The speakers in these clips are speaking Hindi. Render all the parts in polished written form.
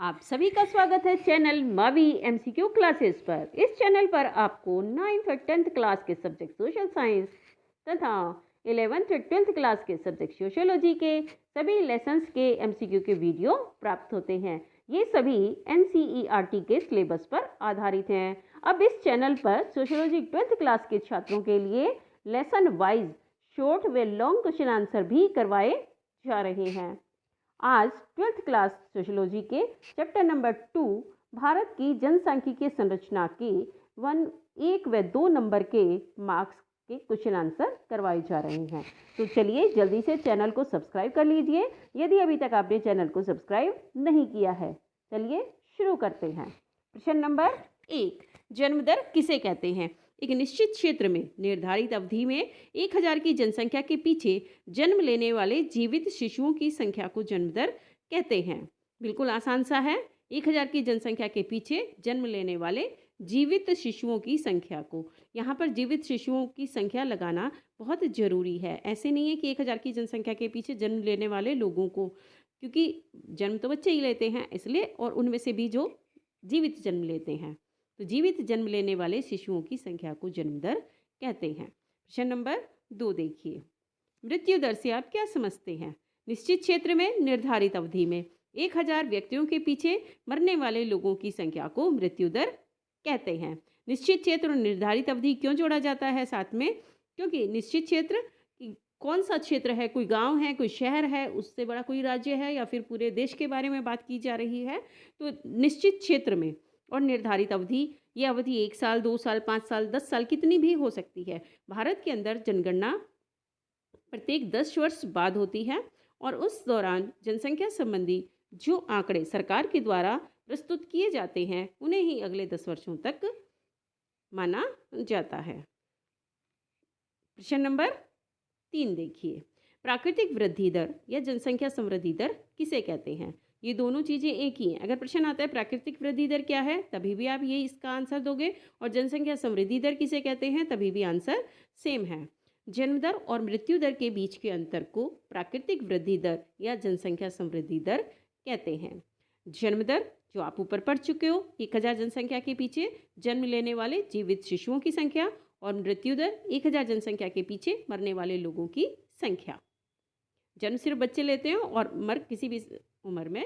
आप सभी का स्वागत है चैनल मावी एमसीक्यू क्लासेस पर। इस चैनल पर आपको 9th और 10th क्लास के सब्जेक्ट सोशल साइंस तथा 11th और 12th क्लास के सब्जेक्ट सोशियोलॉजी के सभी लेसन्स के एमसीक्यू के वीडियो प्राप्त होते हैं। ये सभी एनसीईआरटी के सिलेबस पर आधारित हैं। अब इस चैनल पर सोशियोलॉजी 12th क्लास के छात्रों के लिए लेसन वाइज शॉर्ट व लॉन्ग क्वेश्चन आंसर भी करवाए जा रहे हैं। आज 12th क्लास सोशियोलॉजी के चैप्टर नंबर 2 भारत की जनसांख्यिकीय संरचना के 1 व 2 नंबर के मार्क्स के क्वेश्चन आंसर करवाए जा रहे हैं। तो चलिए जल्दी से चैनल को सब्सक्राइब कर लीजिए यदि अभी तक आपने चैनल को सब्सक्राइब नहीं किया है। चलिए शुरू करते हैं। प्रश्न नंबर 1, जन्म दर किसे कहते हैं? एक निश्चित क्षेत्र में निर्धारित अवधि में 1000 की जनसंख्या के पीछे जन्म लेने वाले जीवित शिशुओं की संख्या को जन्म दर कहते हैं। बिल्कुल आसान सा है। 1000 की जनसंख्या के पीछे जन्म लेने वाले जीवित शिशुओं की संख्या को, यहाँ पर जीवित शिशुओं की संख्या लगाना बहुत ज़रूरी है। ऐसे नहीं है कि 1000 की जनसंख्या के पीछे जन्म लेने वाले लोगों को, क्योंकि जन्म तो बच्चे ही लेते हैं इसलिए, और उनमें से भी जो जीवित जन्म लेते हैं, तो जीवित जन्म लेने वाले शिशुओं की संख्या को जन्म दर कहते हैं। प्रश्न नंबर 2 देखिए, मृत्यु दर से आप क्या समझते हैं? निश्चित क्षेत्र में निर्धारित अवधि में 1000 व्यक्तियों के पीछे मरने वाले लोगों की संख्या को मृत्यु दर कहते हैं। निश्चित क्षेत्र और निर्धारित अवधि क्यों जोड़ा जाता है साथ में? क्योंकि निश्चित क्षेत्र कौन सा क्षेत्र है, कोई गांव है, कोई शहर है, उससे बड़ा कोई राज्य है, या फिर पूरे देश के बारे में बात की जा रही है। तो निश्चित क्षेत्र में और निर्धारित अवधि, ये अवधि 1 साल, 2 साल, 5 साल, 10 साल कितनी भी हो सकती है। भारत के अंदर जनगणना प्रत्येक 10 वर्ष बाद होती है और उस दौरान जनसंख्या संबंधी जो आंकड़े सरकार के द्वारा प्रस्तुत किए जाते हैं उन्हें ही अगले 10 वर्षों तक माना जाता है। प्रश्न नंबर 3 देखिए, प्राकृतिक वृद्धि दर या जनसंख्या समृद्धि दर किसे कहते हैं? ये दोनों चीज़ें एक ही हैं। अगर प्रश्न आता है प्राकृतिक वृद्धि दर क्या है, तभी भी आप ये इसका आंसर दोगे, और जनसंख्या समृद्धि दर किसे कहते हैं, तभी भी आंसर सेम है। जन्म दर और मृत्यु दर के बीच के अंतर को प्राकृतिक वृद्धि दर या जनसंख्या समृद्धि दर कहते हैं। जन्म दर जो आप ऊपर पढ़ चुके हो, 1000 जनसंख्या के पीछे जन्म लेने वाले जीवित शिशुओं की संख्या, और मृत्यु दर 1000 जनसंख्या के पीछे मरने वाले लोगों की संख्या। जन्म सिर्फ बच्चे लेते हैं और मर किसी भी उम्र में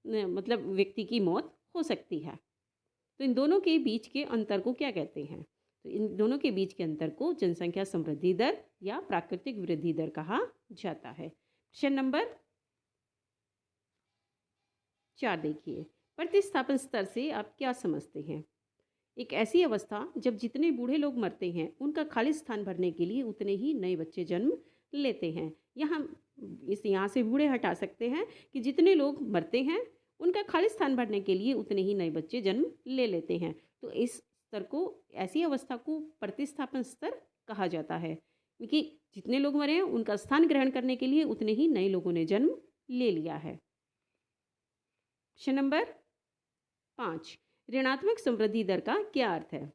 मतलब व्यक्ति की मौत हो सकती है। तो इन दोनों के बीच के अंतर को क्या कहते हैं? तो इन दोनों के बीच के अंतर को जनसंख्या समृद्धि दर या प्राकृतिक वृद्धि दर कहा जाता है। प्रश्न नंबर 4 देखिए, प्रतिस्थापन स्तर से आप क्या समझते हैं? एक ऐसी अवस्था जब जितने बूढ़े लोग मरते हैं उनका खाली स्थान भरने के लिए उतने ही नए बच्चे जन्म लेते हैं। यहाँ से बूढ़े हटा सकते हैं कि जितने लोग मरते हैं उनका खाली स्थान भरने के लिए उतने ही नए बच्चे जन्म ले लेते हैं। तो इस स्तर को, ऐसी अवस्था को प्रतिस्थापन स्तर कहा जाता है, क्योंकि जितने लोग मरे हैं उनका स्थान ग्रहण करने के लिए उतने ही नए लोगों ने जन्म ले लिया है। प्रश्न नंबर 5, ऋणात्मक समृद्धि दर का क्या अर्थ है?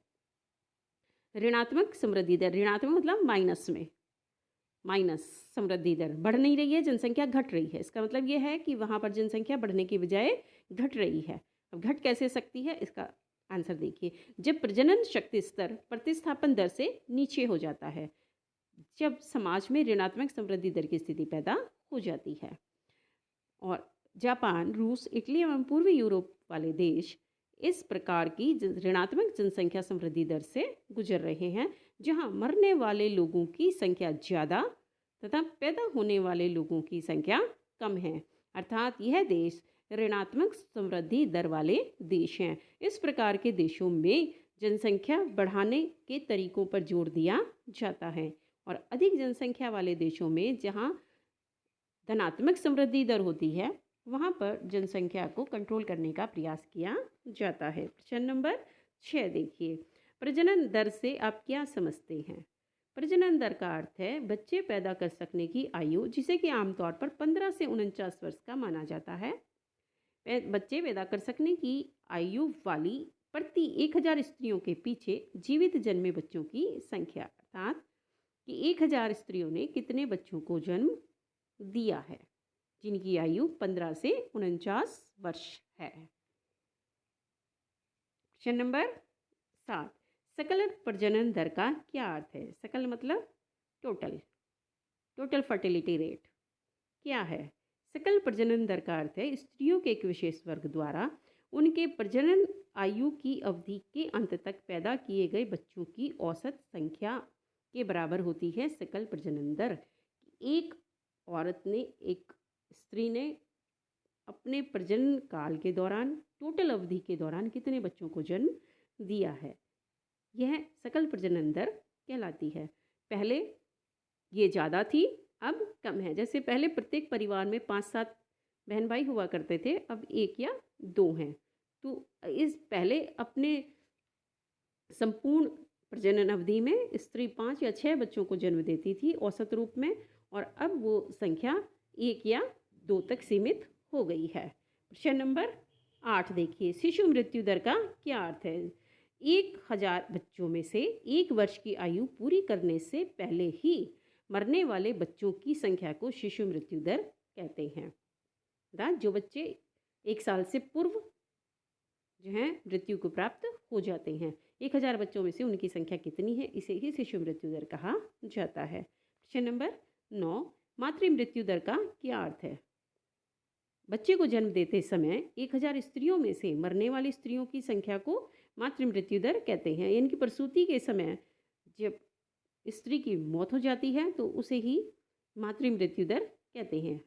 ऋणात्मक समृद्धि दर, ऋणात्मक मतलब माइनस में, माइनस समृद्धि दर, बढ़ नहीं रही है, जनसंख्या घट रही है। इसका मतलब ये है कि वहाँ पर जनसंख्या बढ़ने की बजाय घट रही है। अब घट कैसे सकती है, इसका आंसर देखिए, जब प्रजनन शक्ति स्तर प्रतिस्थापन दर से नीचे हो जाता है, जब समाज में ऋणात्मक समृद्धि दर की स्थिति पैदा हो जाती है। और जापान, रूस, इटली एवं पूर्वी यूरोप वाले देश इस प्रकार की ऋणात्मक जनसंख्या समृद्धि दर से गुजर रहे हैं, जहां मरने वाले लोगों की संख्या ज़्यादा तथा पैदा होने वाले लोगों की संख्या कम है। अर्थात यह देश ऋणात्मक समृद्धि दर वाले देश हैं। इस प्रकार के देशों में जनसंख्या बढ़ाने के तरीकों पर जोर दिया जाता है, और अधिक जनसंख्या वाले देशों में जहाँ धनात्मक समृद्धि दर होती है वहाँ पर जनसंख्या को कंट्रोल करने का प्रयास किया जाता है। प्रश्न नंबर 6 देखिए, प्रजनन दर से आप क्या समझते हैं? प्रजनन दर का अर्थ है बच्चे पैदा कर सकने की आयु, जिसे कि आमतौर पर 15 से 49 वर्ष का माना जाता है। बच्चे पैदा कर सकने की आयु वाली प्रति 1000 स्त्रियों के पीछे जीवित जन्मे बच्चों की संख्या, अर्थात कि 1000 स्त्रियों ने कितने बच्चों को जन्म दिया है जिनकी आयु 15 से 49 वर्ष है। प्रश्न नंबर 7, सकल प्रजनन दर का क्या अर्थ है? सकल मतलब टोटल, टोटल फर्टिलिटी रेट क्या है? सकल प्रजनन दर का अर्थ है स्त्रियों के एक विशेष वर्ग द्वारा उनके प्रजनन आयु की अवधि के अंत तक पैदा किए गए बच्चों की औसत संख्या के बराबर होती है सकल प्रजनन दर। एक औरत ने, एक स्त्री ने अपने प्रजनन काल के दौरान, टोटल अवधि के दौरान कितने बच्चों को जन्म दिया है, यह सकल प्रजनन दर कहलाती है। पहले ये ज़्यादा थी, अब कम है। जैसे पहले प्रत्येक परिवार में 5-7 बहन भाई हुआ करते थे, अब 1 या 2 हैं। तो इस पहले अपने संपूर्ण प्रजनन अवधि में स्त्री 5 या 6 बच्चों को जन्म देती थी औसत रूप में, और अब वो संख्या 1 या 2 तक सीमित हो गई है। प्रश्न नंबर 8 देखिए, शिशु मृत्यु दर का क्या अर्थ है? 1000 बच्चों में से 1 वर्ष की आयु पूरी करने से पहले ही मरने वाले बच्चों की संख्या को शिशु मृत्यु दर कहते हैं। जो बच्चे 1 साल से पूर्व जो हैं मृत्यु को प्राप्त हो जाते हैं, 1000 बच्चों में से उनकी संख्या कितनी है, इसे ही शिशु मृत्यु दर कहा जाता है। प्रश्न नंबर 9, मातृ मृत्यु दर का क्या अर्थ है? बच्चे को जन्म देते समय 1000 स्त्रियों में से मरने वाली स्त्रियों की संख्या को मातृ मृत्यु दर कहते हैं। यानी कि प्रसूति के समय जब स्त्री की मौत हो जाती है तो उसे ही मातृ मृत्यु दर कहते हैं।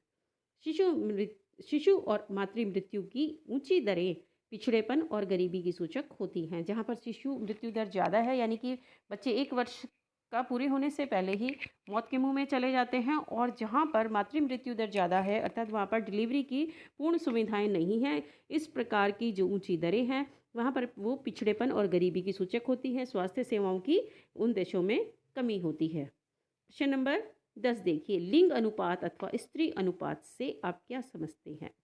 शिशु और मातृ मृत्यु की ऊंची दरें पिछड़ेपन और गरीबी की सूचक होती हैं। जहाँ पर शिशु मृत्यु दर ज़्यादा है, यानी कि बच्चे 1 वर्ष का पूरे होने से पहले ही मौत के मुंह में चले जाते हैं, और जहाँ पर मातृ मृत्यु दर ज़्यादा है, अर्थात वहाँ पर डिलीवरी की पूर्ण सुविधाएं नहीं हैं, इस प्रकार की जो ऊंची दरें हैं वहाँ पर वो पिछड़ेपन और गरीबी की सूचक होती हैं। स्वास्थ्य सेवाओं की उन देशों में कमी होती है। प्रश्न नंबर 10 देखिए, लिंग अनुपात अथवा स्त्री अनुपात से आप क्या समझते हैं?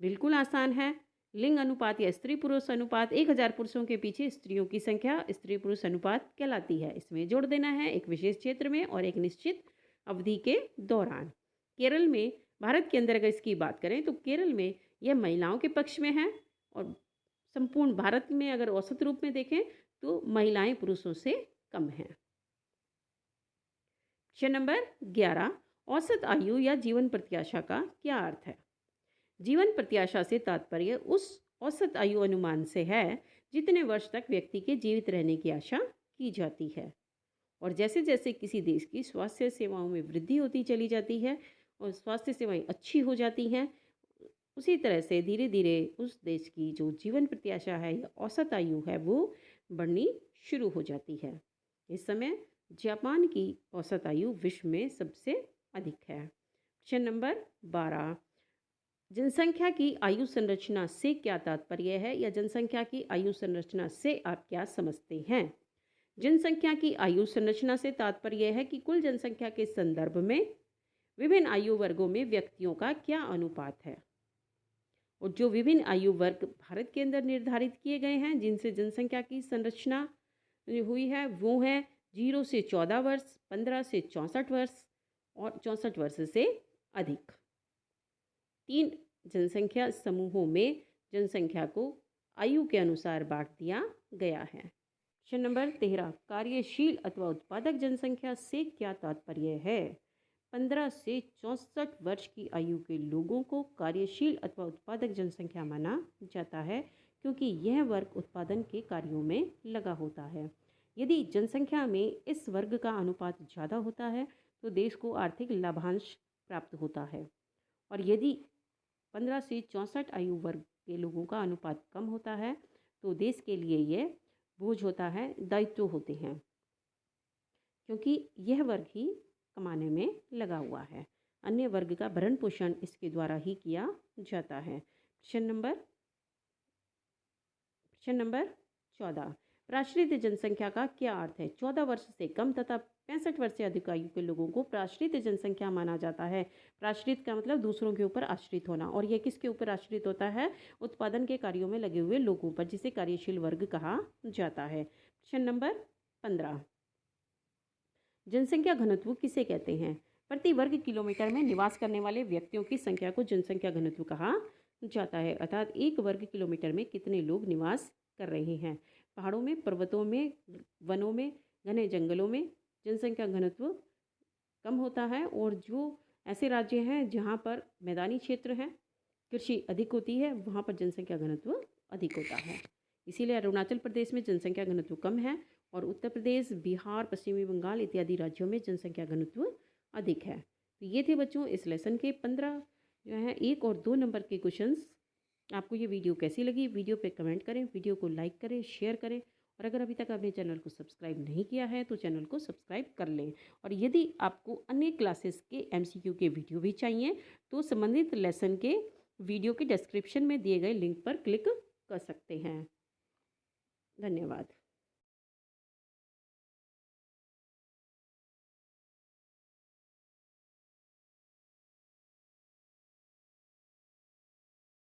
बिल्कुल आसान है। लिंग अनुपात या स्त्री पुरुष अनुपात 1000 पुरुषों के पीछे स्त्रियों की संख्या स्त्री पुरुष अनुपात कहलाती है। इसमें जोड़ देना है एक विशेष क्षेत्र में और एक निश्चित अवधि के दौरान। केरल में, भारत के अंदर अगर इसकी बात करें तो केरल में यह महिलाओं के पक्ष में है, और संपूर्ण भारत में अगर औसत रूप में देखें तो महिलाएं पुरुषों से कम हैं। प्रश्न नंबर 11, औसत आयु या जीवन प्रत्याशा का क्या अर्थ है? जीवन प्रत्याशा से तात्पर्य उस औसत आयु अनुमान से है जितने वर्ष तक व्यक्ति के जीवित रहने की आशा की जाती है। और जैसे जैसे किसी देश की स्वास्थ्य सेवाओं में वृद्धि होती चली जाती है और स्वास्थ्य सेवाएं अच्छी हो जाती हैं, उसी तरह से धीरे धीरे उस देश की जो जीवन प्रत्याशा है या औसत आयु है वो बढ़नी शुरू हो जाती है। इस समय जापान की औसत आयु विश्व में सबसे अधिक है। प्रश्न नंबर 12, जनसंख्या की आयु संरचना से क्या तात्पर्य है, या जनसंख्या की आयु संरचना से आप क्या समझते हैं? जनसंख्या की आयु संरचना से तात्पर्य है कि कुल जनसंख्या के संदर्भ में विभिन्न आयु वर्गों में व्यक्तियों का क्या अनुपात है। और जो विभिन्न आयु वर्ग भारत के अंदर निर्धारित किए गए हैं जिनसे जनसंख्या की संरचना हुई है वो है 0 से 14 वर्ष, 15 से 64 वर्ष और 64 वर्ष से अधिक। 3 जनसंख्या समूहों में जनसंख्या को आयु के अनुसार बांट दिया गया है। प्रश्न नंबर 13, कार्यशील अथवा उत्पादक जनसंख्या से क्या तात्पर्य है? 15 से 64 वर्ष की आयु के लोगों को कार्यशील अथवा उत्पादक जनसंख्या माना जाता है, क्योंकि यह वर्ग उत्पादन के कार्यों में लगा होता है। यदि जनसंख्या में इस वर्ग का अनुपात ज़्यादा होता है तो देश को आर्थिक लाभांश प्राप्त होता है, और यदि 15 से 64 आयु वर्ग के लोगों का अनुपात कम होता है तो देश के लिए यह बोझ होता है, दायित्व होते हैं, क्योंकि यह वर्ग ही कमाने में लगा हुआ है। अन्य वर्ग का भरण पोषण इसके द्वारा ही किया जाता है। प्रश्न नंबर 14, प्राश्रित जनसंख्या का क्या अर्थ है? 14 वर्ष से कम तथा 65 वर्ष से अधिक आयु के लोगों को प्राश्रित जनसंख्या माना जाता है। प्राश्रित का मतलब दूसरों के ऊपर आश्रित होना, और यह किसके ऊपर आश्रित होता है? उत्पादन के कार्यों में लगे हुए लोगों पर, जिसे कार्यशील वर्ग कहा जाता है। प्रश्न नंबर 15, जनसंख्या घनत्व किसे कहते हैं? प्रति वर्ग किलोमीटर में निवास करने वाले व्यक्तियों की संख्या को जनसंख्या घनत्व कहा जाता है, अर्थात 1 वर्ग किलोमीटर में कितने लोग निवास कर रहे हैं। पहाड़ों में, पर्वतों में, वनों में, घने जंगलों में जनसंख्या घनत्व कम होता है, और जो ऐसे राज्य हैं जहाँ पर मैदानी क्षेत्र है, कृषि अधिक होती है, वहाँ पर जनसंख्या घनत्व अधिक होता है। इसीलिए अरुणाचल प्रदेश में जनसंख्या घनत्व कम है और उत्तर प्रदेश, बिहार, पश्चिमी बंगाल इत्यादि राज्यों में जनसंख्या घनत्व अधिक है। तो ये थे बच्चों इस लेसन के 15 जो है 1 और 2 नंबर के क्वेश्चंस। आपको ये वीडियो कैसी लगी, वीडियो पे कमेंट करें, वीडियो को लाइक करें, शेयर करें, और अगर अभी तक आपने चैनल को सब्सक्राइब नहीं किया है तो चैनल को सब्सक्राइब कर लें। और यदि आपको अन्य क्लासेस के MCQ के वीडियो भी चाहिए तो संबंधित लेसन के वीडियो के डिस्क्रिप्शन में दिए गए लिंक पर क्लिक कर सकते हैं। धन्यवाद।